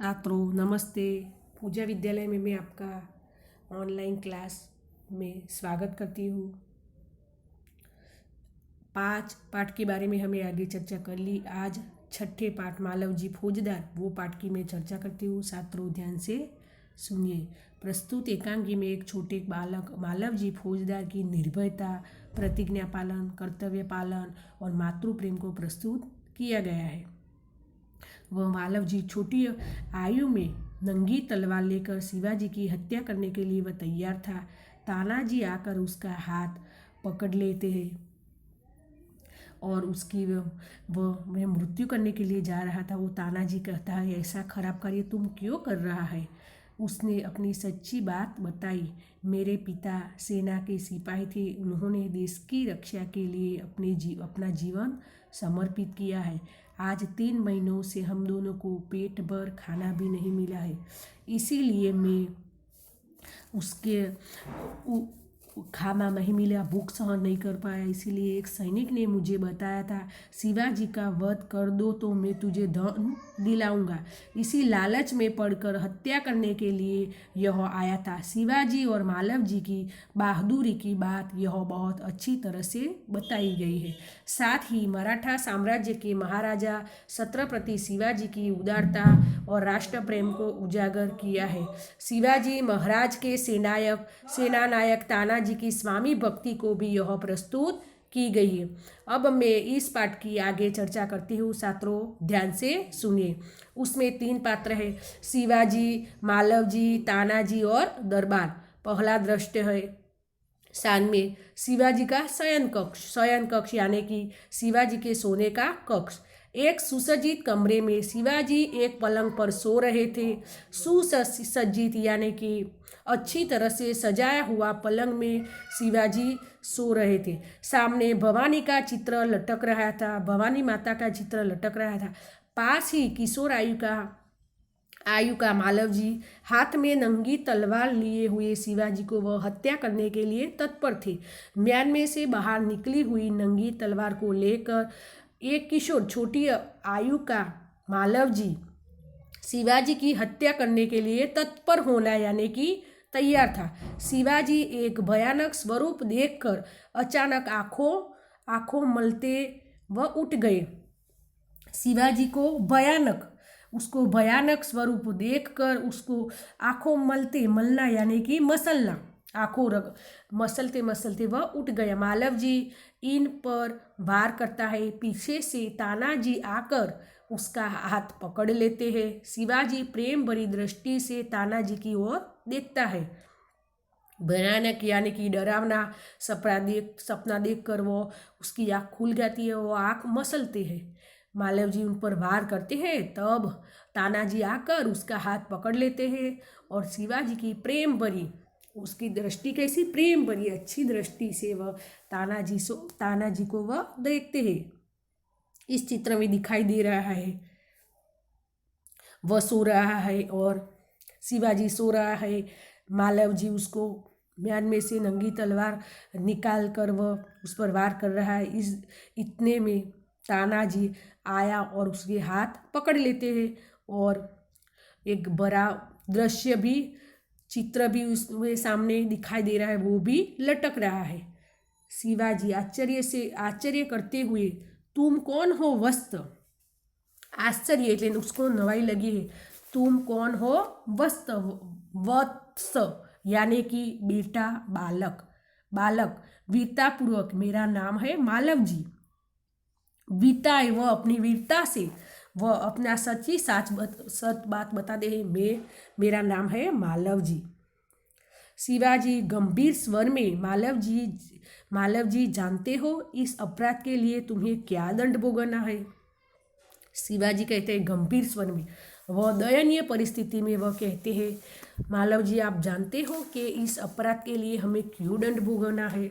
छात्रों नमस्ते। पूजा विद्यालय में मैं आपका ऑनलाइन क्लास में स्वागत करती हूँ। 5 पाठ के बारे में हमें आगे चर्चा कर ली। आज छठे पाठ मालव जी फौजदार वो पाठ की मैं चर्चा करती हूँ। छात्रों ध्यान से सुनिए। प्रस्तुत एकांकी में एक छोटे बालक मालव जी फौजदार की निर्भयता, प्रतिज्ञा पालन, कर्तव्य पालन और मातृ प्रेम को प्रस्तुत किया गया है। वह मालव जी छोटी आयु में नंगी तलवार लेकर शिवाजी की हत्या करने के लिए वह तैयार था। तानाजी आकर उसका हाथ पकड़ लेते हैं और उसकी वह मृत्यु करने के लिए जा रहा था। वो तानाजी कहता है, ऐसा खराब कार्य तुम क्यों कर रहा है। उसने अपनी सच्ची बात बताई। मेरे पिता सेना के सिपाही थे, उन्होंने देश की रक्षा के लिए अपना जीवन समर्पित किया है। आज 3 महीनों से हम दोनों को पेट भर खाना भी नहीं मिला है, इसीलिए मैं उसके खाना नहीं मिला, भूख सहन नहीं कर पाया। इसीलिए एक सैनिक ने मुझे बताया था, शिवाजी का वध कर दो तो मैं तुझे धन दिलाऊंगा। इसी लालच में पड़कर हत्या करने के लिए यह आया था। शिवाजी और मालव जी की बहादुरी की बात यह बहुत अच्छी तरह से बताई गई है। साथ ही मराठा साम्राज्य के महाराजा छत्रपति शिवाजी की उदारता और राष्ट्र प्रेम को उजागर किया है। शिवाजी महाराज के सेनानायक तानाजी की स्वामी भक्ति को भी यह प्रस्तुत की गई है। अब मैं इस पाठ की आगे चर्चा करती हूँ। छात्रों ध्यान से सुनिए। उसमें 3 पात्र है, शिवाजी, मालव जी, तानाजी और दरबार। पहला दृश्य है शान में शिवाजी का शयन कक्ष यानी कि शिवाजी के सोने का कक्ष। एक सुसज्जित कमरे में शिवाजी एक पलंग पर सो रहे थे। सुसज्जित यानी कि अच्छी तरह से सजाया हुआ पलंग में शिवाजी सो रहे थे। सामने भवानी का चित्र लटक रहा था, भवानी माता का चित्र लटक रहा था। पास ही किशोर आयु का मालव जी हाथ में नंगी तलवार लिए हुए शिवाजी को वह हत्या करने के लिए तत्पर थे। म्यान में से बाहर निकली हुई नंगी तलवार को लेकर एक किशोर छोटी आयु का मालव जी शिवाजी की हत्या करने के लिए तत्पर होना यानी कि तैयार था। शिवाजी एक भयानक स्वरूप देखकर अचानक आंखों मलते वह उठ गए। शिवाजी को भयानक स्वरूप देखकर उसको आंखों मलना यानी कि मसलना, मसलते वह उठ गया। मालव जी इन पर वार करता है। पीछे से तानाजी आकर उसका हाथ पकड़ लेते हैं। शिवाजी प्रेम भरी दृष्टि से तानाजी की ओर देखता है। भयानक यानी कि डरावना सपना देखकर वो उसकी आँख खुल जाती है, वो आँख मसलते हैं। मालव जी उन पर वार करते हैं, तब तानाजी आकर उसका हाथ पकड़ लेते हैं और शिवाजी की प्रेम भरी, उसकी दृष्टि कैसी प्रेम भरी अच्छी दृष्टि से वह तानाजी को वह देखते हैं। इस चित्र में दिखाई दे रहा है वह सो रहा है और शिवाजी सो रहा है। मालव जी उसको म्यान में से नंगी तलवार निकाल कर वह उस पर वार कर रहा है। इतने में तानाजी आया और उसके हाथ पकड़ लेते हैं और एक बड़ा चित्र भी उसके सामने दिखाई दे रहा है, वो भी लटक रहा है। शिवाजी आश्चर्य करते हुए, तुम कौन हो वत्स? आश्चर्य એટલે उसको नवाई लगी है। तुम कौन हो वत्स यानी कि बेटा, बालक। वीरतापूर्वक, मेरा नाम है मालव जी। वीरता है, वह अपनी वीरता से वह अपना सच बात बता दे है, मेरा नाम है मालव जी। शिवाजी गंभीर स्वर में, मालव जी जानते हो इस अपराध के लिए तुम्हें क्या दंड भोगना है? शिवाजी कहते हैं गंभीर स्वर में, वह दयनीय परिस्थिति में वह कहते हैं, मालव जी आप जानते हो कि इस अपराध के लिए हमें क्यों दंड भोगना है?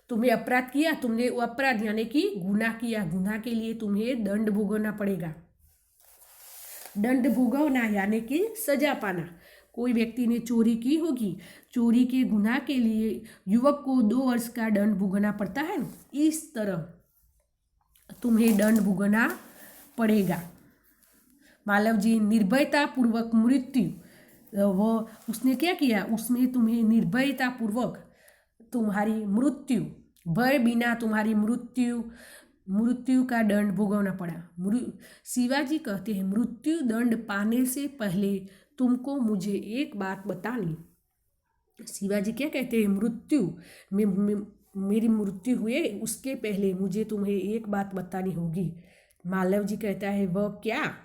तुमने अपराध किया, तुमने वो अपराध यानी कि गुनाह किया, गुनाह के लिए तुम्हें दंड भोगना पड़ेगा। दंड भोगना यानी कि सजा पाना। कोई व्यक्ति ने चोरी की होगी, चोरी के गुनाह के लिए युवक को 2 वर्ष का दंड भोगना पड़ता है, इस तरह तुम्हें दंड भोगना पड़ेगा। मालव जी निर्भयता पूर्वक मृत्यु, वो उसने क्या किया, उसमें तुम्हें निर्भयता पूर्वक तुम्हारी मृत्यु, भय बिना तुम्हारी मृत्यु का दंड भोगवना पड़ा। शिवाजी कहते हैं मृत्यु दंड पाने से पहले तुमको मुझे एक बात बतानी। शिवाजी क्या कहते हैं, मृत्यु में मेरी मृत्यु हुए उसके पहले मुझे तुम्हें एक बात बतानी होगी। मालव जी कहता है वह क्या।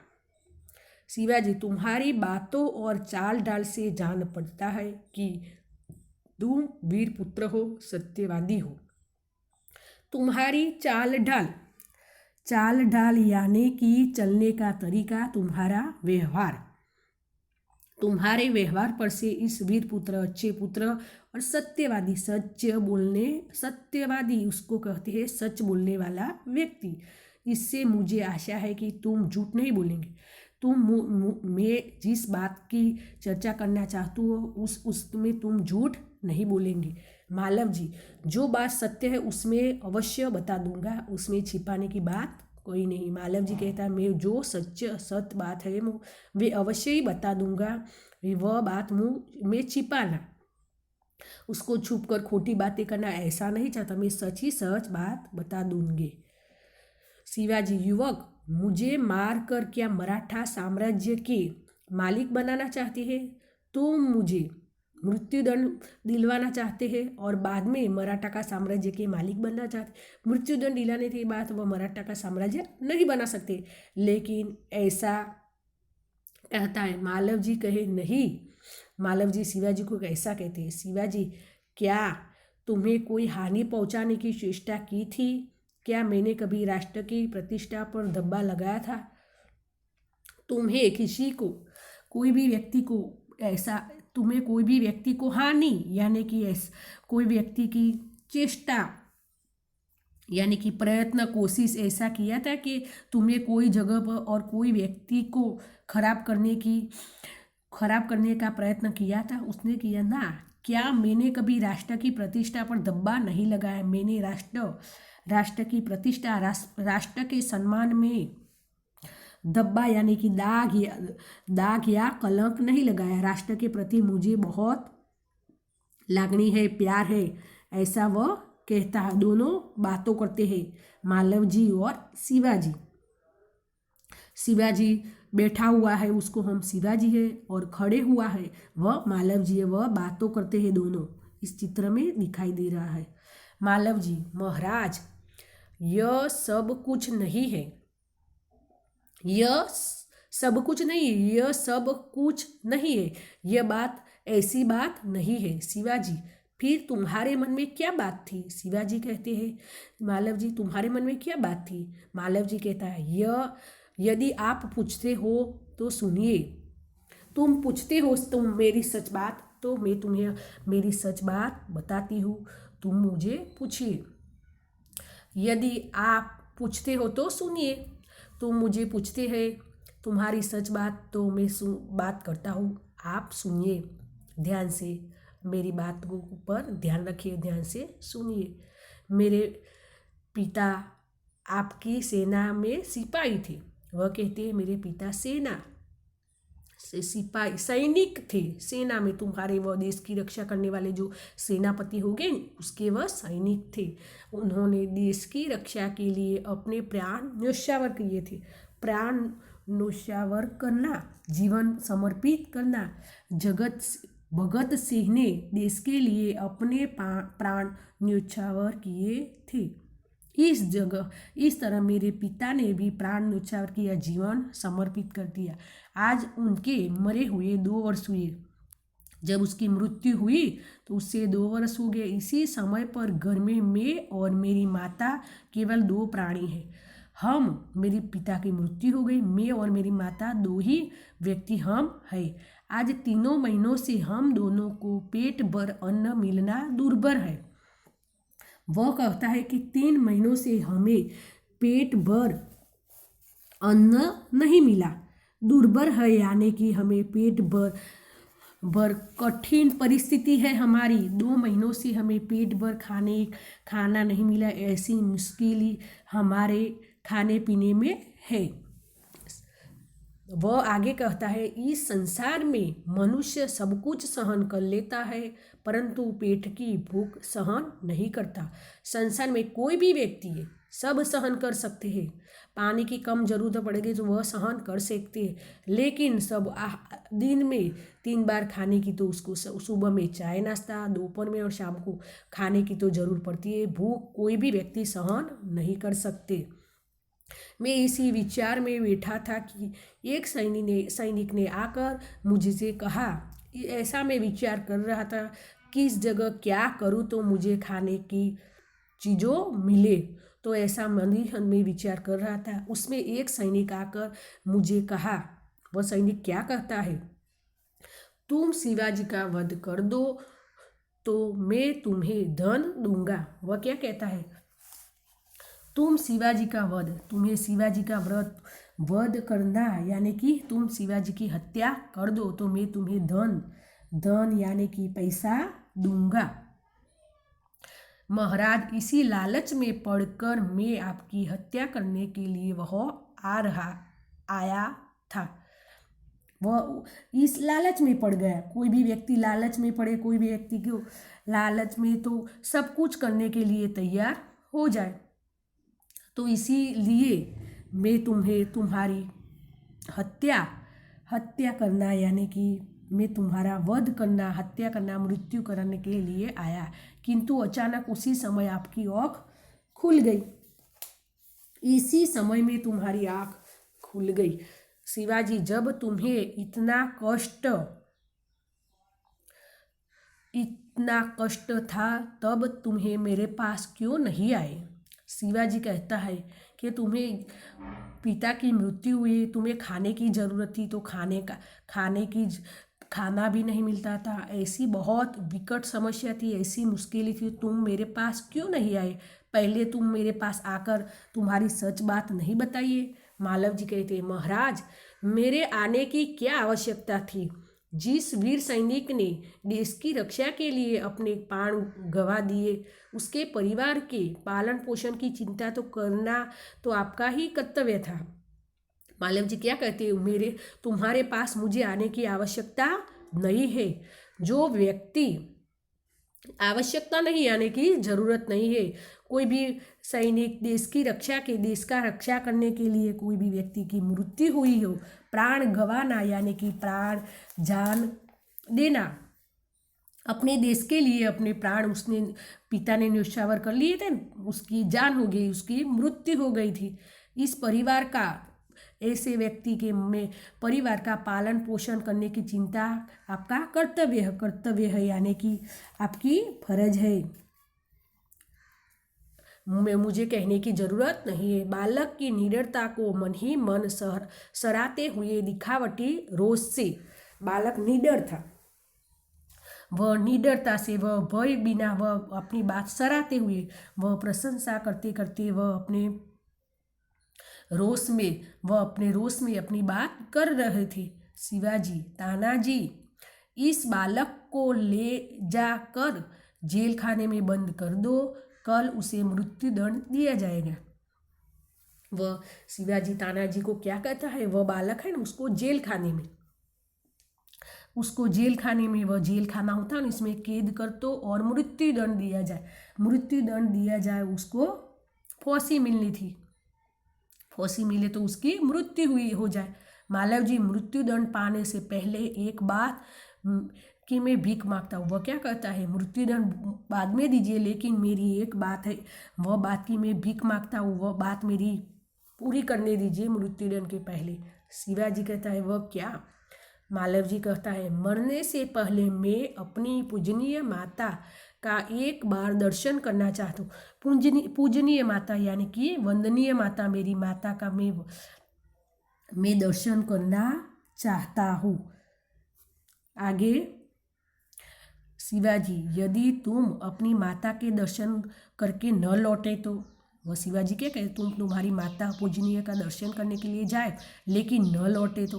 शिवाजी तुम्हारी बातों और चाल डाल से जान पड़ता है कि तुम वीर पुत्र हो, सत्यवादी हो। तुम्हारी चाल ढाल यानी कि चलने का तरीका, तुम्हारा व्यवहार, तुम्हारे व्यवहार पर से इस वीर पुत्र, अच्छे पुत्र और सत्यवादी, सत्यवादी उसको कहते हैं सच बोलने वाला व्यक्ति, इससे मुझे आशा है कि तुम झूठ नहीं बोलेंगे। मैं जिस बात की चर्चा करना चाहती हो उसमें तुम झूठ नहीं बोलेंगे। मालव जी जो बात सत्य है उसमें अवश्य बता दूंगा, उसमें छिपाने की बात कोई नहीं। मालव जी कहता है मैं जो सत्य बात है वे अवश्य ही बता दूंगा, वह बात मैं छिपाना, उसको छुप कर खोटी बातें करना ऐसा नहीं चाहता, मैं सच ही सच बात बता दूंगी। शिवाजी युवक मुझे मार कर क्या मराठा साम्राज्य के मालिक बनाना चाहते हैं? तुम मुझे मृत्युदंड दिलवाना चाहते हैं और बाद में मराठा का साम्राज्य के मालिक बनना चाहते। मृत्युदंड दिलाने के बाद वह मराठा का साम्राज्य नहीं बना सकते, लेकिन ऐसा कहता है। मालव जी कहे नहीं। मालव जी शिवाजी को कैसा कहते हैं, शिवाजी क्या तुम्हें कोई हानि पहुंचाने की चेष्टा की थी? क्या मैंने कभी राष्ट्र की प्रतिष्ठा पर धब्बा लगाया था? तुम्हें किसी को, कोई भी व्यक्ति को ऐसा, तुम्हें कोई भी व्यक्ति को हानि यानी कि कोई व्यक्ति की चेष्टा यानी कि प्रयत्न, कोशिश ऐसा किया था कि तुमने कोई जगह पर और कोई व्यक्ति को खराब करने का प्रयत्न किया था? उसने किया ना। क्या मैंने कभी राष्ट्र की प्रतिष्ठा पर धब्बा नहीं लगाया? मैंने राष्ट्र की प्रतिष्ठा, राष्ट्र के सम्मान में धब्बा यानी कि दाग या कलंक नहीं लगाया। राष्ट्र के प्रति मुझे बहुत लागणी है, प्यार है, ऐसा वह कहता है। दोनों बातों करते हैं मालव जी और शिवाजी। शिवाजी बैठा हुआ है, उसको हम शिवाजी है, और खड़े हुआ है वह मालव जी है। वह बातों करते हैं, दोनों इस चित्र में दिखाई दे रहा है। मालव जी महाराज यह सब कुछ नहीं है, यह सब कुछ नहीं है, यह बात ऐसी बात नहीं है। शिवाजी फिर तुम्हारे मन में क्या बात थी? शिवाजी कहते हैं मालव जी तुम्हारे मन में क्या बात थी? मालव जी कहता है यदि आप पूछते हो तो सुनिए। तुम पूछते हो तुम मेरी सच बात, तो मैं तुम्हें मेरी सच बात बताती हूँ, तुम मुझे पूछिए। यदि आप पूछते हो तो सुनिए। तुम मुझे पूछते हैं तुम्हारी सच बात, तो मैं बात करता हूँ, आप सुनिए ध्यान से, मेरी बात को ऊपर ध्यान रखिए, ध्यान से सुनिए। मेरे पिता आपकी सेना में सिपाही थे। वह कहते हैं मेरे पिता सेना से सिपाही, सैनिक थे। सेना में तुम्हारे वह देश की रक्षा करने वाले जो सेनापति हो गए उसके वह सैनिक थे। उन्होंने देश की रक्षा के लिए अपने प्राण न्योछावर किए थे। प्राण न्योछावर करना, जीवन समर्पित करना। भगत सिंह ने देश के लिए अपने प्राण न्योछावर किए थे। इस तरह मेरे पिता ने भी प्राण न्योछावर किया, जीवन समर्पित कर दिया। आज उनके मरे हुए 2 वर्ष हुए। जब उसकी मृत्यु हुई तो उससे 2 वर्ष हो गए। इसी समय पर घर में मैं और मेरी माता केवल 2 प्राणी हैं। मेरे पिता की मृत्यु हो गई, मैं और मेरी माता 2 ही व्यक्ति हम हैं। आज 3 महीनों से हम दोनों को पेट भर अन्न मिलना दुर्भर है। वह कहता है कि 3 महीनों से हमें पेट भर अन्न नहीं मिला। दुर्भर है यानी कि हमें पेट भर कठिन परिस्थिति है हमारी। 2 महीनों से हमें पेट भर खाना नहीं मिला। ऐसी मुश्किल हमारे खाने पीने में है। वह आगे कहता है, इस संसार में मनुष्य सब कुछ सहन कर लेता है परंतु पेट की भूख सहन नहीं करता। संसार में कोई भी व्यक्ति है सब सहन कर सकते हैं, पानी की कम जरूरत पड़ेगी तो वह सहन कर सकते हैं, लेकिन सब दिन में 3 बार खाने की तो उसको सुबह में चाय नाश्ता, दोपहर में और शाम को खाने की तो ज़रूर पड़ती है। भूख कोई भी व्यक्ति सहन नहीं कर सकते। मैं इसी विचार में बैठा था कि एक सैनिक ने आकर मुझसे कहा, ऐसा मैं विचार कर रहा था किस जगह क्या करूं तो मुझे खाने की चीज़ों मिले। तो ऐसा मन में विचार कर रहा था, उसमें एक सैनिक आकर मुझे कहा, वह सैनिक क्या कहता है, तुम शिवाजी का वध कर दो तो मैं तुम्हें धन दूंगा। वह क्या कहता है, तुम शिवाजी का वध, तुम्हें शिवाजी का वध करना यानी कि तुम शिवाजी की हत्या कर दो तो मैं तुम्हें धन यानी कि पैसा दूंगा। महाराज, इसी लालच में पड़कर मैं आपकी हत्या करने के लिए आया था। वह इस लालच में पड़ गया। कोई भी व्यक्ति लालच में पड़े, कोई भी व्यक्ति को लालच में तो सब कुछ करने के लिए तैयार हो जाए। तो इसीलिए मैं तुम्हें तुम्हारी हत्या करना यानी कि मैं तुम्हारा वध करना, हत्या करना, मृत्यु करने के लिए आया। किंतु अचानक उसी समय आपकी आँख खुल गई। इसी समय में तुम्हारी आँख खुल गई। शिवाजी, जब तुम्हें इतना कष्ट था तब तुम्हें मेरे पास क्यों नहीं आए। शिवाजी कहता है कि तुम्हें पिता की मृत्यु हुई, तुम्हें खाने की ज़रूरत थी तो खाना भी नहीं मिलता था, ऐसी बहुत विकट समस्या थी, ऐसी मुश्किलें थी, तुम मेरे पास क्यों नहीं आए। पहले तुम मेरे पास आकर तुम्हारी सच बात नहीं बताइए। मालव जी कहते हैं, महाराज, मेरे आने की क्या आवश्यकता थी। जिस वीर सैनिक ने देश की रक्षा के लिए अपने प्राण गंवा दिए, उसके परिवार के पालन पोषण की चिंता तो करना तो आपका ही कर्तव्य था। मालव जी क्या कहते हैं, तुम्हारे पास मुझे आने की आवश्यकता नहीं है। जो व्यक्ति आवश्यकता नहीं आने की जरूरत नहीं है। कोई भी सैनिक देश का रक्षा करने के लिए कोई भी व्यक्ति की मृत्यु हुई हो, प्राण गंवाना यानी कि प्राण जान देना, अपने देश के लिए अपने प्राण उसने पिता ने न्योछावर कर लिए थे, उसकी जान हो गई, उसकी मृत्यु हो गई थी। इस परिवार का ऐसे व्यक्ति के में परिवार का पालन पोषण करने की चिंता आपका कर्तव्य है यानी कि आपकी फर्ज है। मुझे कहने की जरूरत नहीं है। बालक की निडरता को मन ही मन सराहते हुए दिखावटी रोष से बालक निडर था। वह निडरता से, वह भय बिना, वह अपनी बात सराहते हुए, वह प्रशंसा करते करते वह अपने रोष में अपनी बात कर रहे थे। शिवाजी, तानाजी, इस बालक को ले जाकर जेल खाने में बंद कर दो, कल उसे मृत्यु दंड दिया जाएगा। वह शिवाजी तानाजी को क्या कहता है, वह बालक है ना, उसको जेल खाने में वह जेल खाना होता है ना, इसमें कैद कर दो और मृत्यु दंड दिया जाए। उसको फांसी मिलनी थी, फांसी मिले तो उसकी मृत्यु हो जाए। मालव जी, मृत्यु दंड पाने से पहले एक बात कि मैं भीख मांगता हूँ। वह क्या कहता है, मृत्यु दंड बाद में दीजिए, लेकिन मेरी एक बात है, वह बात की मैं भीख मांगता हूँ, वह बात मेरी पूरी करने दीजिए मृत्यु दंड के पहले। शिवाजी कहता है, वह क्या। मालव जी कहता है, मरने से पहले मैं अपनी पूजनीय माता का एक बार दर्शन करना चाहता हूँ। पूजनीय माता यानी कि वंदनीय माता, मेरी माता का मैं दर्शन करना चाहता हूँ। आगे, शिवाजी, यदि तुम अपनी माता के दर्शन करके न लौटे तो। वह शिवाजी क्या कहे, तुम्हारी माता पूजनीय का दर्शन करने के लिए जाए लेकिन न लौटे तो।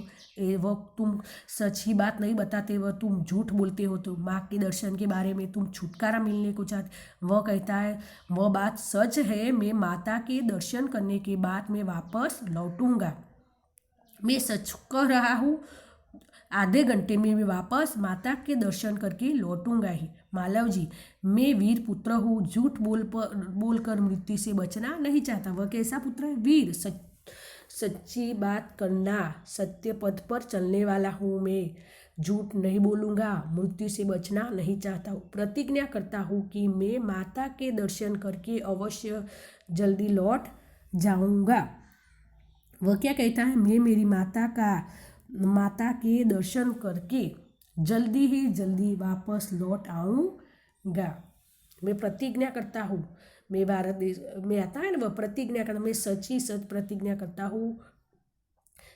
वह तुम सच ही बात नहीं बताते, वह तुम झूठ बोलते हो, तो माँ के दर्शन के बारे में तुम छुटकारा मिलने को चाहते। वह कहता है, वह बात सच है, मैं माता के दर्शन करने के बाद मैं वापस लौटूंगा। मैं सच कह रहा हूँ, आधे घंटे में मैं वापस माता के दर्शन करके लौटूंगा ही। मालव जी, मैं वीर पुत्र हूँ, झूठ बोलकर मृत्यु से बचना नहीं चाहता। वह कैसा पुत्र है? वीर, सच्ची बात करना, सत्य पथ पर चलने वाला हूँ मैं। झूठ नहीं बोलूँगा, मृत्यु से बचना नहीं चाहता हूँ। प्रतिज्ञा करता हूँ कि मैं माता के दर्शन करके अवश्य जल्दी लौट जाऊँगा। वह क्या कहता है? मैं मेरी माता के दर्शन करके जल्दी ही जल्दी वापस लौट आऊँगा। मैं प्रतिज्ञा करता हूँ। मैं भारत देश में आता है ना, वह प्रतिज्ञा करता, मैं सच ही सच प्रतिज्ञा करता हूँ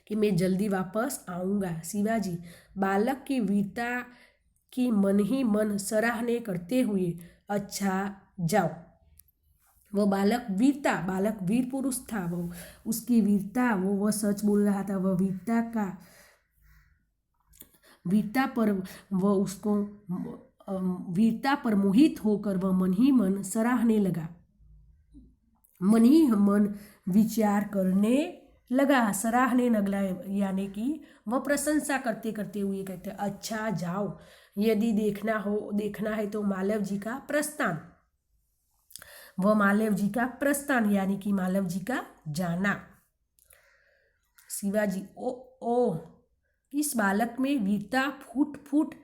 कि मैं जल्दी वापस आऊँगा। शिवाजी, बालक की वीरता की मन ही मन सराहने करते हुए, अच्छा जाओ। वह बालक वीर पुरुष था। वो उसकी वीरता, वह सच बोल रहा था। वह वीरता पर वह उसको वीरता पर मोहित होकर वह मन ही मन सराहने लगा, मन ही मन विचार करने लगा, सराहने लगला, यानी कि वह प्रशंसा करते करते हुए कहते, अच्छा जाओ, यदि देखना है तो मालव जी का प्रस्थान। वह मालव जी का प्रस्थान यानी कि मालव जी का जाना। शिवाजी, ओ इस बालक में वीरता फूट फूट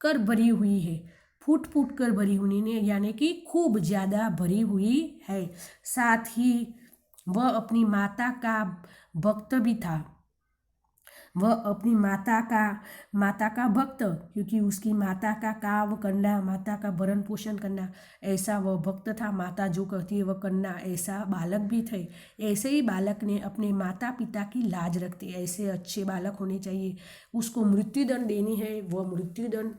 कर भरी हुई है। फूट फूट कर भरी हुई ने यानी कि खूब ज़्यादा भरी हुई है। साथ ही वह अपनी माता का भक्त भी था। वह अपनी माता का भक्त, क्योंकि उसकी माता का काम करना, माता का भरण पोषण करना, ऐसा वह भक्त था। माता जो कहती है वह करना, ऐसा बालक भी थे। ऐसे ही बालक ने अपने माता पिता की लाज रखते, ऐसे अच्छे बालक होने चाहिए। उसको मृत्युदंड देनी है, वह मृत्युदंड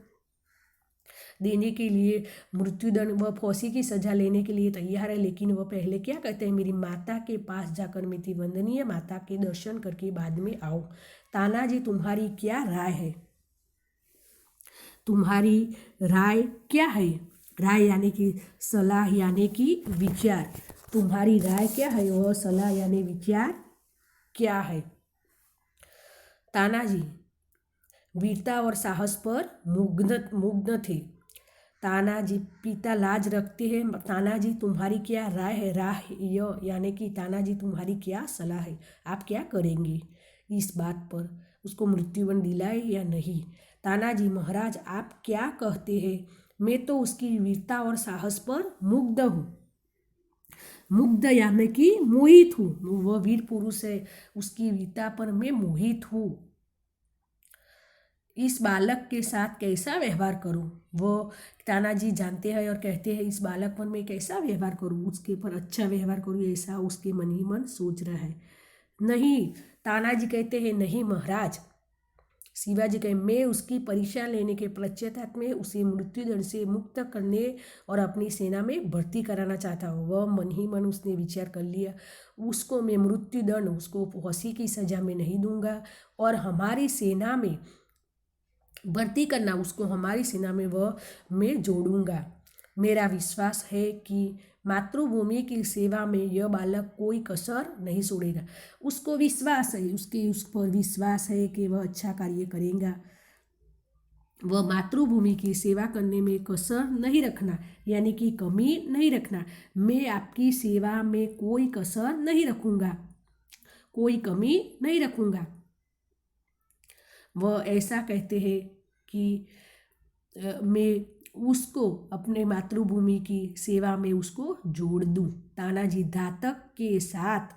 देने के लिए मृत्युदंड, वह फांसी की सजा लेने के लिए तैयार है। लेकिन वह पहले क्या कहते हैं? मेरी माता के पास जाकर मेरी वंदनीय माता के दर्शन करके बाद में आओ। तानाजी, तुम्हारी क्या राय है? तुम्हारी राय क्या है? राय यानी कि सलाह यानी कि विचार। तुम्हारी राय क्या है? वह सलाह यानी विचार क्या है? तानाजी वीरता और साहस पर मुग्ध थे। तानाजी पिता लाज रखते हैं। तानाजी, तुम्हारी क्या राय है? यानी कि तानाजी, तुम्हारी क्या सलाह है? आप क्या करेंगे इस बात पर? उसको मृत्युदंड दिलाए या नहीं? तानाजी, महाराज आप क्या कहते हैं? मैं तो उसकी वीरता और साहस पर मुग्ध हूँ। मुग्ध यानी कि मोहित हूँ। वह वीर पुरुष है, उसकी वीरता पर मैं मोहित हूँ। इस बालक के साथ कैसा व्यवहार करूं? वो तानाजी जानते हैं और कहते हैं, इस बालक पर मैं कैसा व्यवहार करूं? उसके पर अच्छा व्यवहार करूं, ऐसा उसके मन ही मन सोच रहा है। नहीं, तानाजी कहते हैं, नहीं महाराज। शिवाजी कहे, मैं उसकी परीक्षा लेने के पश्चात में उसे मृत्युदंड से मुक्त करने और अपनी सेना में भर्ती कराना चाहता हूँ। वह मन ही मन उसने विचार कर लिया, उसको मैं मृत्युदंड, उसको फांसी की सजा में नहीं दूंगा और हमारी सेना में भर्ती करना, उसको हमारी सेना में वह मैं जोड़ूंगा। मेरा विश्वास है कि मातृभूमि की सेवा में यह बालक कोई कसर नहीं छोड़ेगा। उसको विश्वास है, उस पर विश्वास है कि वह अच्छा कार्य करेगा। वह मातृभूमि की सेवा करने में कसर नहीं रखना, यानी कि कमी नहीं रखना। मैं आपकी सेवा में कोई कसर नहीं रखूँगा, कोई कमी नहीं रखूँगा। वह ऐसा कहते हैं कि मैं उसको अपने मातृभूमि की सेवा में उसको जोड़ दूं। तानाजी घातक के साथ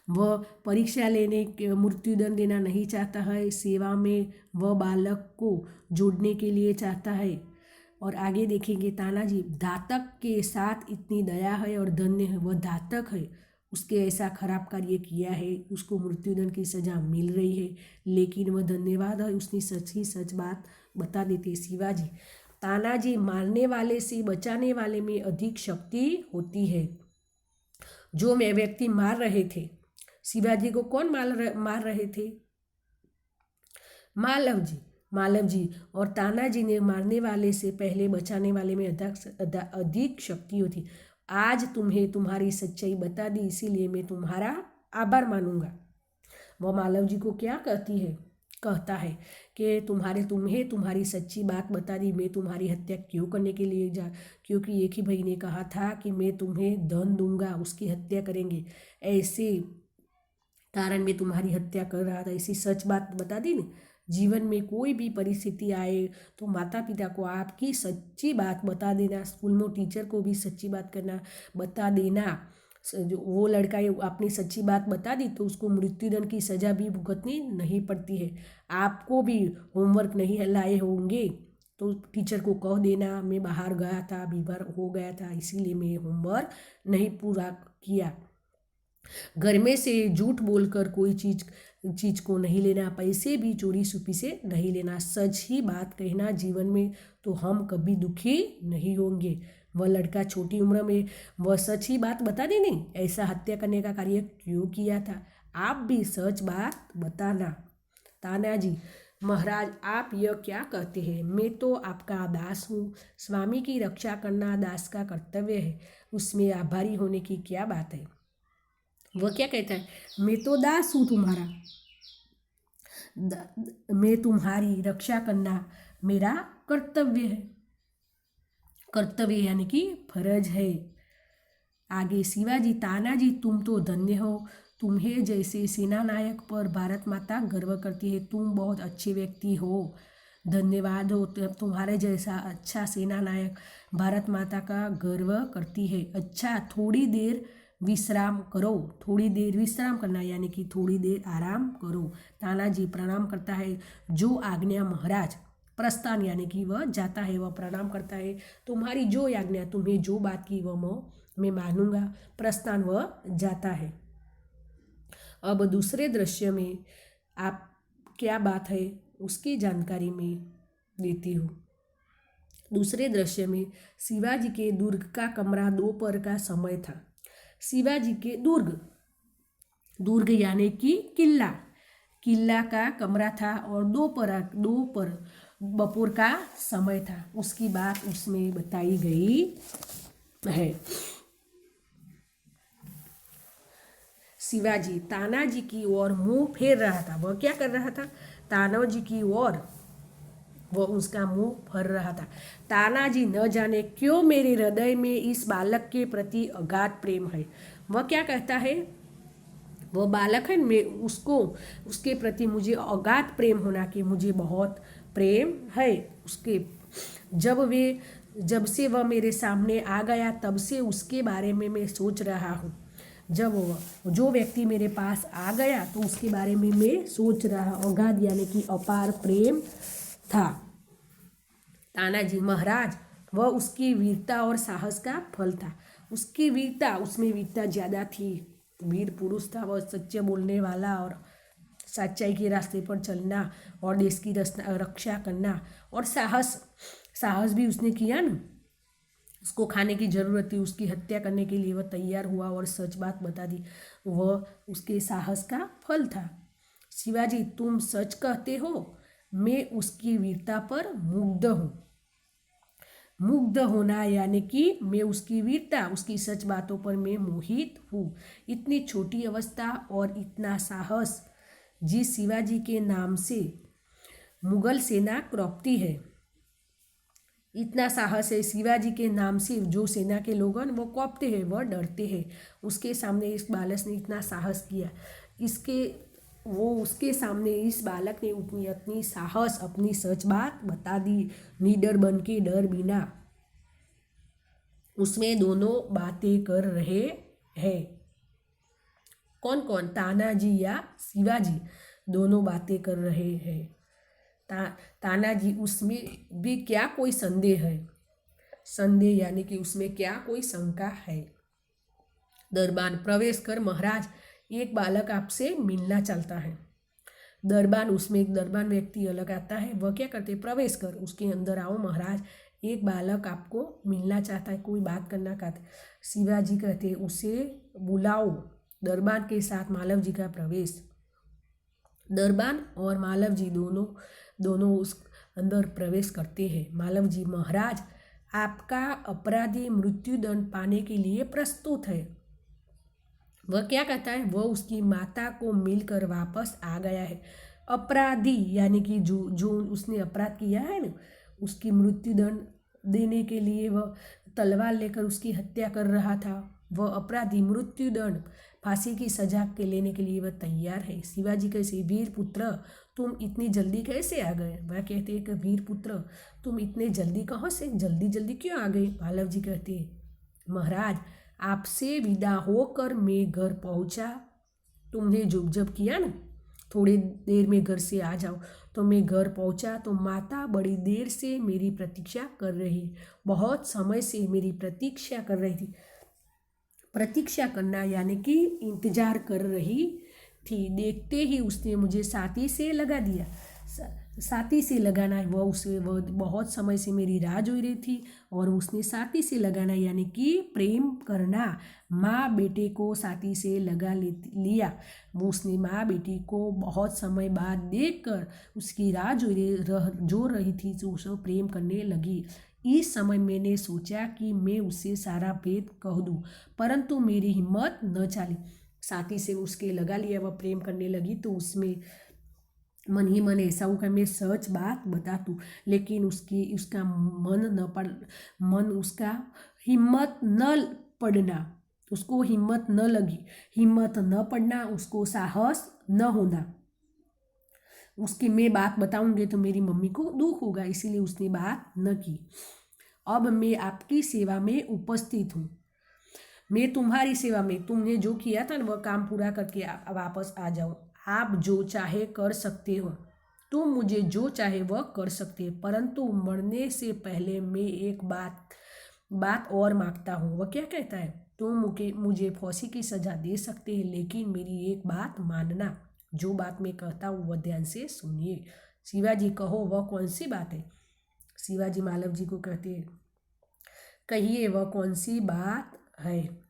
वह परीक्षा लेने के मृत्युदंड देना नहीं चाहता है, सेवा में वह बालक को जोड़ने के लिए चाहता है। और आगे देखेंगे, तानाजी घातक के साथ इतनी दया है और धन्य है। वह घातक है, उसके ऐसा खराब कार्य किया है, उसको मृत्युदंड की सजा मिल रही है, लेकिन वह धन्यवाद है, उसने सच ही सच बात बता देते। शिवाजी, तानाजी मारने वाले से बचाने वाले में अधिक शक्ति होती है। जो मैं व्यक्ति मार रहे थे, शिवाजी को कौन मार रहे थे? मालव जी और तानाजी ने मारने वाले से पहले बचाने वाले में अधिक शक्ति होती। आज तुम्हें तुम्हारी सच्चाई बता दी, इसीलिए मैं तुम्हारा आभार मानूंगा। वह मालव जी को क्या कहता है कि तुम्हें तुम्हारी सच्ची बात बता दी, मैं तुम्हारी हत्या क्यों करने के लिए क्योंकि एक ही भाई ने कहा था कि मैं तुम्हें धन दूंगा, उसकी हत्या करेंगे, ऐसे कारण मैं तुम्हारी हत्या कर रहा था। ऐसी सच बात बता दी ना। जीवन में कोई भी परिस्थिति आए तो माता पिता को आपकी सच्ची बात बता देना, स्कूल में टीचर को भी सच्ची बात बता देना। जो वो लड़का अपनी सच्ची बात बता दी तो उसको मृत्युदंड की सज़ा भी भुगतनी नहीं पड़ती है। आपको भी होमवर्क नहीं लाए होंगे तो टीचर को कह देना, मैं बाहर गया था, बीमार हो गया था, इसीलिए मैं होमवर्क नहीं पूरा किया। घर में से झूठ बोलकर कोई चीज़ को नहीं लेना, पैसे भी चोरी छुपी से नहीं लेना, सच ही बात कहना जीवन में, तो हम कभी दुखी नहीं होंगे। वह लड़का छोटी उम्र में वह सच ही बात बता दी नहीं, ऐसा हत्या करने का कार्य क्यों किया था। आप भी सच बात बताना। तानाजी, महाराज आप यह क्या कहते हैं, मैं तो आपका दास हूँ, स्वामी की रक्षा करना दास का कर्तव्य है, उसमें आभारी होने की क्या बात है। वह क्या कहता है, मैं तो दास हूँ तुम्हारा, मैं तुम्हारी रक्षा करना मेरा कर्तव्य है। कर्तव्य यानी कि फर्ज है। आगे शिवाजी, तानाजी तुम तो धन्य हो, तुम्हें जैसे सेना नायक पर भारत माता गर्व करती है, तुम बहुत अच्छे व्यक्ति हो, धन्यवाद हो, तुम्हारे जैसा अच्छा सेना नायक भारत माता का गर्व करती है। अच्छा थोड़ी देर विश्राम करो, थोड़ी देर विश्राम करना यानी कि थोड़ी देर आराम करो। तानाजी प्रणाम करता है, जो आज्ञा महाराज। प्रस्थान यानी कि वह जाता है, वह प्रणाम करता है, तुम्हारी जो आज्ञा, तुम्हें जो बात की वह मैं मानूंगा। प्रस्थान वह जाता है। अब दूसरे दृश्य में आप क्या बात है उसकी जानकारी में देती हूँ। दूसरे दृश्य में शिवाजी के दुर्ग का कमरा दोपहर का समय था। शिवाजी के दुर्ग यानी कि किला का कमरा था और दोपहर बपोर का समय था, उसकी बात उसमें बताई गई है। शिवाजी तानाजी की ओर मुंह फेर रहा था। वह क्या कर रहा था, तानाजी की ओर वह उसका मुंह फेर रहा था। तानाजी, न जाने क्यों मेरे हृदय में इस बालक के प्रति अगाध प्रेम है। वह क्या कहता है, वह बालक है, मैं उसके प्रति मुझे अगाध प्रेम होना कि मुझे बहुत प्रेम है उसके। जब से वह मेरे सामने आ गया तब से उसके बारे में मैं सोच रहा हूँ। जब वह जो व्यक्ति मेरे पास आ गया तो उसके बारे में मैं सोच रहा। अगाध यानी कि अपार प्रेम था। तानाजी, महाराज वह उसकी वीरता और साहस का फल था। उसमें वीरता ज़्यादा थी, वीर पुरुष था वह, सच्चे बोलने वाला और सच्चाई के रास्ते पर चलना और देश की रक्षा करना, और साहस भी उसने किया ना। उसको खाने की ज़रूरत थी, उसकी हत्या करने के लिए वह तैयार हुआ और सच बात बता दी, वह उसके साहस का फल था। शिवाजी, तुम सच कहते हो, मैं उसकी वीरता पर मुग्ध हूँ। मुग्ध होना यानी कि मैं उसकी वीरता, उसकी सच बातों पर मैं मोहित हूँ। इतनी छोटी अवस्था और इतना साहस, जिस शिवाजी के नाम से मुगल सेना कांपती है, इतना साहस है शिवाजी के नाम से, जो सेना के लोग हैं वो कांपते हैं, वह डरते हैं। उसके सामने इस बालक ने इतना साहस किया, उसके सामने इस बालक ने अपनी साहस, अपनी सच बात बता दी, निडर बन के, डर बिना। उसमें दोनों बातें कर रहे हैं। कौन कौन, तानाजी या शिवाजी, दोनों बातें कर रहे हैं। तानाजी, उसमें भी क्या कोई संदेह है। संदेह यानी कि उसमें क्या कोई शंका है। दरबान, प्रवेश कर महाराज, एक बालक आपसे मिलना चाहता है। दरबान, उसमें एक दरबान व्यक्ति अलग आता है, वह क्या करते, प्रवेश कर, उसके अंदर आओ महाराज, एक बालक आपको मिलना चाहता है, कोई बात करना चाहता है। शिवाजी कहते उसे बुलाओ। दरबान के साथ मालव जी का प्रवेश। दरबान और मालव जी दोनों उस अंदर प्रवेश करते हैं। मालव जी, महाराज आपका अपराधी मृत्युदंड पाने के लिए प्रस्तुत है। वह क्या कहता है, वह उसकी माता को मिलकर वापस आ गया है। अपराधी यानी कि जो जो उसने अपराध किया है ना, उसकी मृत्युदंड देने के लिए वह तलवार लेकर उसकी हत्या कर रहा था। वह अपराधी मृत्युदंड फांसी की सजा के लेने के लिए वह तैयार है। शिवाजी कैसे, वीर पुत्र तुम इतनी जल्दी कैसे आ गए। वह कहते हैं कि वीर पुत्र तुम इतने जल्दी कहाँ से, जल्दी जल्दी क्यों आ गए। मालव जी कहते हैं, महाराज आपसे विदा होकर मैं घर पहुंचा, तुमने जो जब किया ना थोड़ी देर में घर से आ जाओ, तो मैं घर पहुंचा तो माता बड़ी देर से मेरी प्रतीक्षा कर रही, बहुत समय से मेरी प्रतीक्षा कर रही थी। प्रतीक्षा करना यानी कि इंतजार कर रही थी। देखते ही उसने मुझे साथी से लगा दिया। साथी से लगाना, वह बहुत समय से मेरी राह जोई रही थी और उसने साथी से लगाना यानी कि प्रेम करना। माँ बेटे को साथी से लगा लिया। उसने माँ बेटी को बहुत समय बाद देखकर उसकी राह जो रही थी तो उसे प्रेम करने लगी। इस समय मैंने सोचा कि मैं उसे सारा भेद कह दूँ, परंतु मेरी हिम्मत न चली। साथी से उसके लगा लिया, वह प्रेम करने लगी तो उसमें मन ही मन ऐसा हुआ मैं सच बात बता दूँ, लेकिन उसका मन उसका हिम्मत न पड़ना, उसको हिम्मत न लगी। हिम्मत न पड़ना, उसको साहस न होना। उसकी मैं बात बताऊंगी तो मेरी मम्मी को दुख होगा, इसीलिए उसने बात न की। अब मैं आपकी सेवा में उपस्थित हूँ, मैं तुम्हारी सेवा में, तुमने जो किया था ना वह काम पूरा करके वापस आ जाओ। आप जो चाहे कर सकते हो, तुम मुझे जो चाहे वह कर सकते हो, परंतु मरने से पहले मैं एक बात और मांगता हूँ। वह क्या कहता है, तुम मुझे फांसी की सजा दे सकते हैं, लेकिन मेरी एक बात मानना, जो बात मैं कहता हूँ वह ध्यान से सुनिए। शिवाजी कहो वह कौन सी बात है। शिवाजी मालव जी को कहते हैं, कहिए वह कौन सी बात है।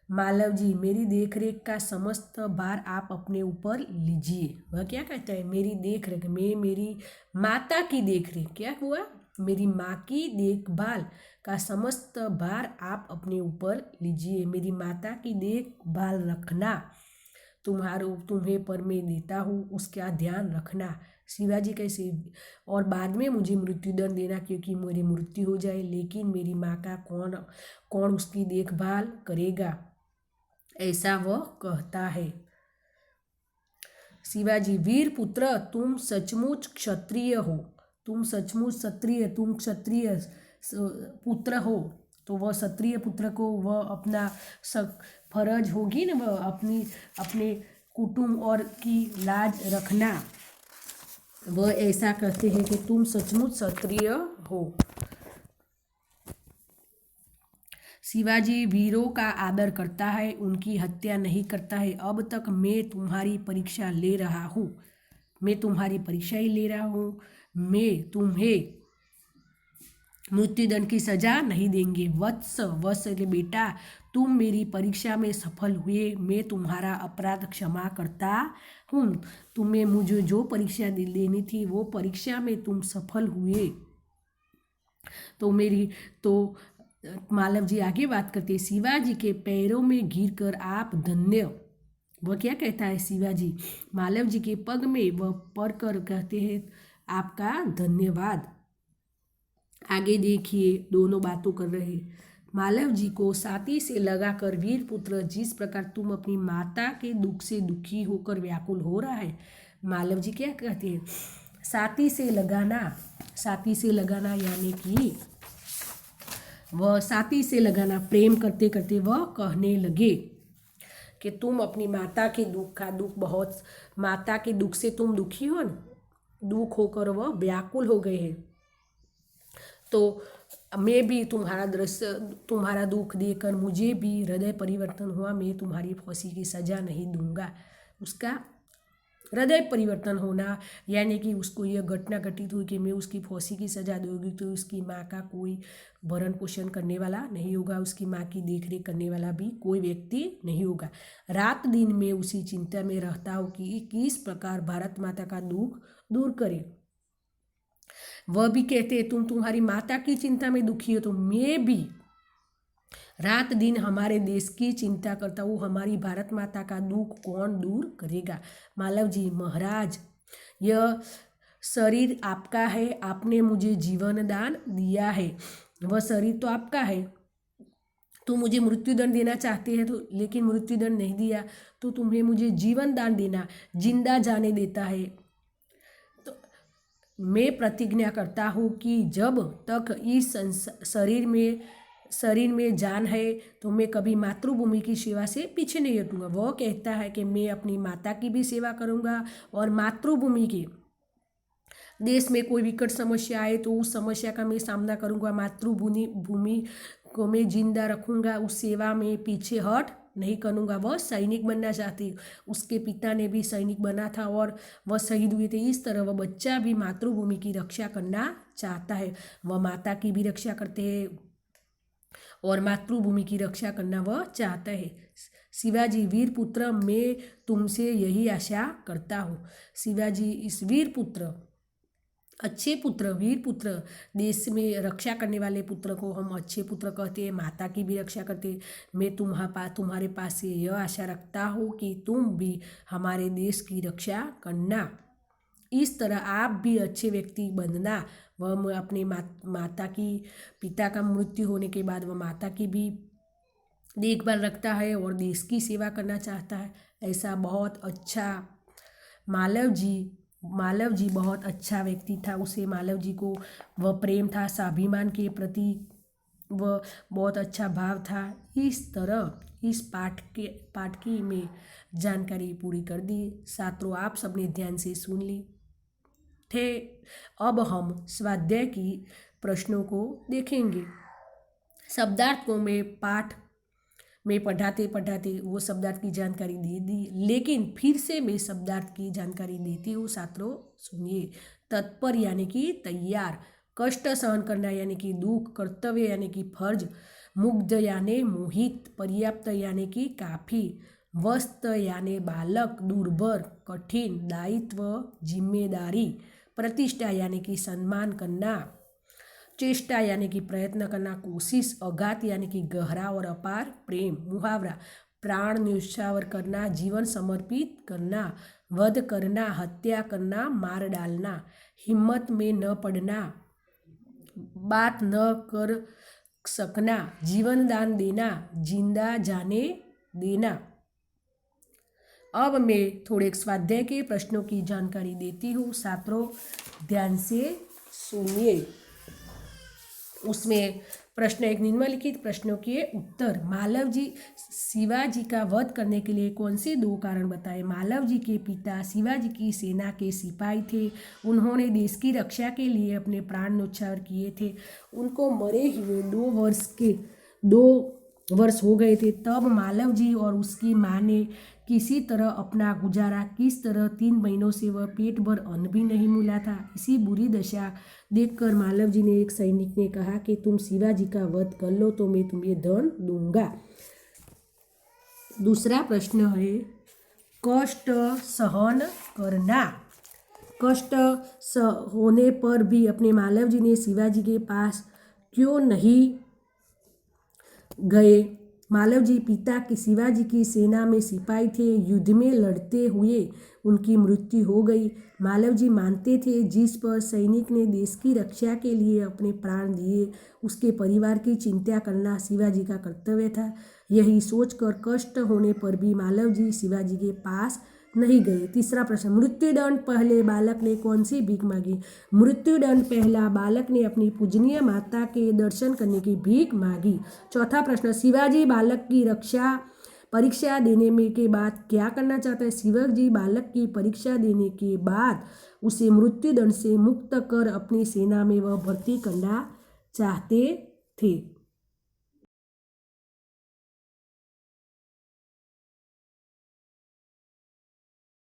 मालव जी, मेरी देखरेख का समस्त भार आप अपने ऊपर लीजिए। वह क्या कहता है, मेरी देखरेख, मैं मेरी माता की देखरेख, क्या हुआ, मेरी माँ की देखभाल का समस्त भार आप अपने ऊपर लीजिए। मेरी माता की देखभाल रखना, तुम्हें पर मैं देता हूँ, उसका ध्यान रखना। शिवाजी कैसे, और बाद में मुझे मृत्युदंड देना, क्योंकि मेरी मृत्यु हो जाए, लेकिन मेरी माँ का कौन उसकी देखभाल करेगा, ऐसा वह कहता है। शिवाजी, वीर पुत्र तुम सचमुच क्षत्रिय हो, तुम सचमुच क्षत्रिय, तुम क्षत्रिय पुत्र हो, तो वह क्षत्रिय पुत्र को वह अपना फर्ज होगी ना, वह अपने कुटुंब और की लाज रखना। वह ऐसा कहते हैं कि तुम सचमुच क्षत्रिय हो। शिवाजी वीरों का आदर करता है, उनकी हत्या नहीं करता है। अब तक मैं तुम्हारी परीक्षा ले रहा हूँ, मैं तुम्हारी परीक्षा ही ले रहा हूँ। मैं तुम्हें मृत्युदंड की सजा नहीं देंगे। वत्स बेटा, तुम मेरी परीक्षा में सफल हुए, मैं तुम्हारा अपराध क्षमा करता हूँ। तुम्हें मुझे जो परीक्षा देनी थी वो परीक्षा में तुम सफल हुए, तो मालव जी आगे बात करते हैं, शिवाजी के पैरों में गिरकर आप धन्य। वह क्या कहता है, शिवाजी मालव जी के पग में वह पड़कर कहते हैं आपका धन्यवाद। आगे देखिए, दोनों बातों कर रहे। मालव जी को साथी से लगाकर, वीर पुत्र जिस प्रकार तुम अपनी माता के दुख से दुखी होकर व्याकुल हो रहा है, मालव जी क्या कहते हैं, साथी से लगाना यानी कि वह साथी से लगाना, प्रेम करते करते वह कहने लगे कि तुम अपनी माता के दुख बहुत, माता के दुख से तुम दुखी हो ना, दुख होकर वह व्याकुल हो गए हैं, तो मैं भी तुम्हारा दुख देखकर मुझे भी हृदय परिवर्तन हुआ। मैं तुम्हारी फांसी की सज़ा नहीं दूंगा। उसका हृदय परिवर्तन होना यानी कि उसको यह घटना घटित हुई कि मैं उसकी फांसी की सज़ा दूंगी तो उसकी माँ का कोई भरण पोषण करने वाला नहीं होगा, उसकी माँ की देखरेख करने वाला भी कोई व्यक्ति नहीं होगा। रात दिन मैं उसी चिंता में रहता हूँ कि किस प्रकार भारत माता का दुख दूर करे। वह भी कहते हैं तुम्हारी माता की चिंता में दुखी हो, तो मैं भी रात दिन हमारे देश की चिंता करता हूँ, हमारी भारत माता का दुख कौन दूर करेगा। मालव जी, महाराज, यह शरीर आपका है, आपने मुझे जीवन दान दिया है, वह शरीर तो आपका है। तो मुझे मृत्युदंड देना चाहते हैं तो, लेकिन मृत्युदंड नहीं दिया, तो तुम्हें मुझे जीवन दान देना, जिंदा जाने देता है। तो मैं प्रतिज्ञा करता हूँ कि जब तक इस शरीर में जान है तो मैं कभी मातृभूमि की सेवा से पीछे नहीं हटूंगा। वह कहता है कि मैं अपनी माता की भी सेवा करूंगा और मातृभूमि की, देश में कोई विकट समस्या आए तो उस समस्या का मैं सामना करूंगा, मातृभूमि को मैं जिंदा रखूंगा, उस सेवा में पीछे हट नहीं करूंगा। वह सैनिक बनना चाहती, उसके पिता ने भी सैनिक बना था और वह शहीद हुए थे। इस तरह वह बच्चा भी मातृभूमि की रक्षा करना चाहता है। वह माता की भी रक्षा करते हैं और मातृभूमि की रक्षा करना वह चाहता है। शिवाजी वीर पुत्र, मैं तुमसे यही आशा करता हूँ। शिवाजी, इस वीर पुत्र, अच्छे पुत्र, वीर पुत्र, देश में रक्षा करने वाले पुत्र को हम अच्छे पुत्र कहते हैं, माता की भी रक्षा करते हैं। मैं तुम्हारे पास से यह आशा रखता हूँ कि तुम भी हमारे देश की रक्षा करना। इस तरह आप भी अच्छे व्यक्ति बनना। वह अपने माता की, पिता का मृत्यु होने के बाद वह माता की भी देखभाल रखता है और देश की सेवा करना चाहता है। ऐसा बहुत अच्छा मालव जी बहुत अच्छा व्यक्ति था। उसे मालव जी को वह प्रेम था, स्वाभिमान के प्रति वह बहुत अच्छा भाव था। इस तरह इस पाठ की मैं जानकारी पूरी कर दी। छात्रों, आप सबने ध्यान से सुन ली थे। अब हम स्वाध्याय की प्रश्नों को देखेंगे। शब्दार्थ को मैं पाठ में पढ़ाते वो शब्दार्थ की जानकारी दे दी, लेकिन फिर से मैं शब्दार्थ की जानकारी देती हूँ। छात्रों सुनिए। तत्पर यानी कि तैयार, कष्ट सहन करना यानी कि दुख, कर्तव्य यानी कि फर्ज, मुग्ध यानी मोहित, पर्याप्त यानी कि काफ़ी, वस्त यानी बालक, दुर्भर कठिन, दायित्व जिम्मेदारी, प्रतिष्ठा यानी कि सम्मान करना, चेष्टा यानी कि प्रयत्न करना, कोशिश, आघात यानी कि गहरा और अपार प्रेम, मुहावरा, प्राण न्यौछावर करना, जीवन समर्पित करना, वध करना, हत्या करना, मार डालना, हिम्मत में न पड़ना, बात न कर सकना, जीवन दान देना, जिंदा जाने देना। अब मैं थोड़े स्वाध्याय के प्रश्नों की जानकारी देती हूँ। छात्रों ध्यान से सुनिए। उसमें प्रश्न एक, निम्नलिखित प्रश्नों के उत्तर। मालव जी शिवाजी का वध करने के लिए कौन से दो कारण बताए। मालव जी के पिता शिवाजी की सेना के सिपाही थे। उन्होंने देश की रक्षा के लिए अपने प्राण न्यौछावर किए थे। उनको मरे हुए 2 वर्ष हो गए थे। तब मालव जी और उसकी माँ ने किसी तरह अपना गुजारा, किस तरह 3 महीनों से वह पेट भर अन्न भी नहीं मिला था। इसी बुरी दशा देखकर मालव जी ने एक सैनिक ने कहा कि तुम शिवाजी का वध कर लो तो मैं तुम्हें धन दूंगा। दूसरा प्रश्न है, कष्ट सहन करना। कष्ट होने पर भी अपने मालव जी ने शिवाजी के पास क्यों नहीं गए। मालव जी पिता की शिवाजी की सेना में सिपाही थे। युद्ध में लड़ते हुए उनकी मृत्यु हो गई। मालव जी मानते थे जिस पर सैनिक ने देश की रक्षा के लिए अपने प्राण दिए, उसके परिवार की चिंता करना शिवाजी का कर्तव्य था। यही सोचकर कष्ट होने पर भी मालव जी शिवाजी के पास नहीं गए। तीसरा प्रश्न, मृत्युदंड पहले बालक ने कौन सी भीख मांगी। मृत्युदंड पहला बालक ने अपनी पूजनीय माता के दर्शन करने की भीख मांगी। चौथा प्रश्न, शिवाजी बालक की परीक्षा देने में के बाद क्या करना चाहता है। शिवाजी बालक की परीक्षा देने के बाद उसे मृत्युदंड से मुक्त कर अपनी सेना में वह भर्ती करना चाहते थे।